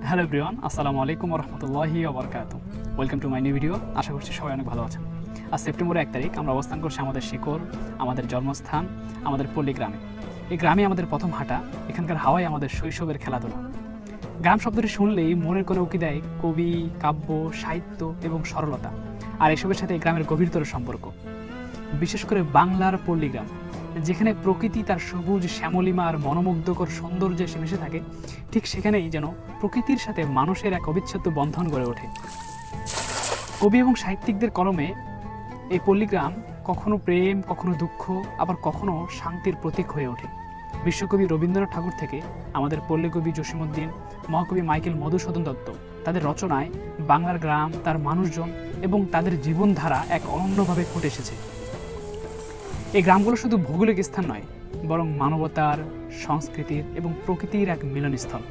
Hello everyone, আসসালামু আলাইকুম ওয়া রাহমাতুল্লাহি ওয়া বারাকাতুহু। Welcome to my new video. আশা করছি সবাই অনেক ভালো আছেন। আজ সেপ্টেম্বরের 1 তারিখ আমরা অবস্থান করছি আমাদের শিকড়, আমাদের জন্মস্থান, আমাদের পল্লী গ্রামে। এই গ্রামে আমাদের প্রথম হাঁটা, এখানকার হাওয়ায় আমাদের শৈশবের খেলাধুলা। গ্রাম শব্দটি শুনলেই মনের কোণে উকি দেয় কবি, কাব্য, সাহিত্য এবং সরলতা। আর এসবের সাথে এই গ্রামের গভীরতর সম্পর্ক, বিশেষ করে বাংলার পল্লী গ্রাম, যেখানে প্রকৃতি তার সবুজ শ্যামলিমা আর মনোমুগ্ধকর সৌন্দর্যে এসে মিশে থাকে, ঠিক সেখানেই যেন প্রকৃতির সাথে মানুষের এক অবিচ্ছেদ্য বন্ধন গড়ে ওঠে। কবি এবং সাহিত্যিকদের কলমে এই পল্লীগ্রাম কখনো প্রেম, কখনো দুঃখ, আবার কখনো শান্তির প্রতীক হয়ে ওঠে। বিশ্বকবি রবীন্দ্রনাথ ঠাকুর থেকে আমাদের পল্লীকবি জসীমউদ্দিন, মহাকবি মাইকেল মধুসূদন দত্ত, তাদের রচনায় বাংলার গ্রাম, তার মানুষজন এবং তাদের জীবনধারা এক অনন্যভাবে ফুটে এসেছে। এই গ্রামগুলো শুধু ভৌগোলিক স্থান নয়, বরং মানবতার, সংস্কৃতির এবং প্রকৃতির এক মিলনস্থল।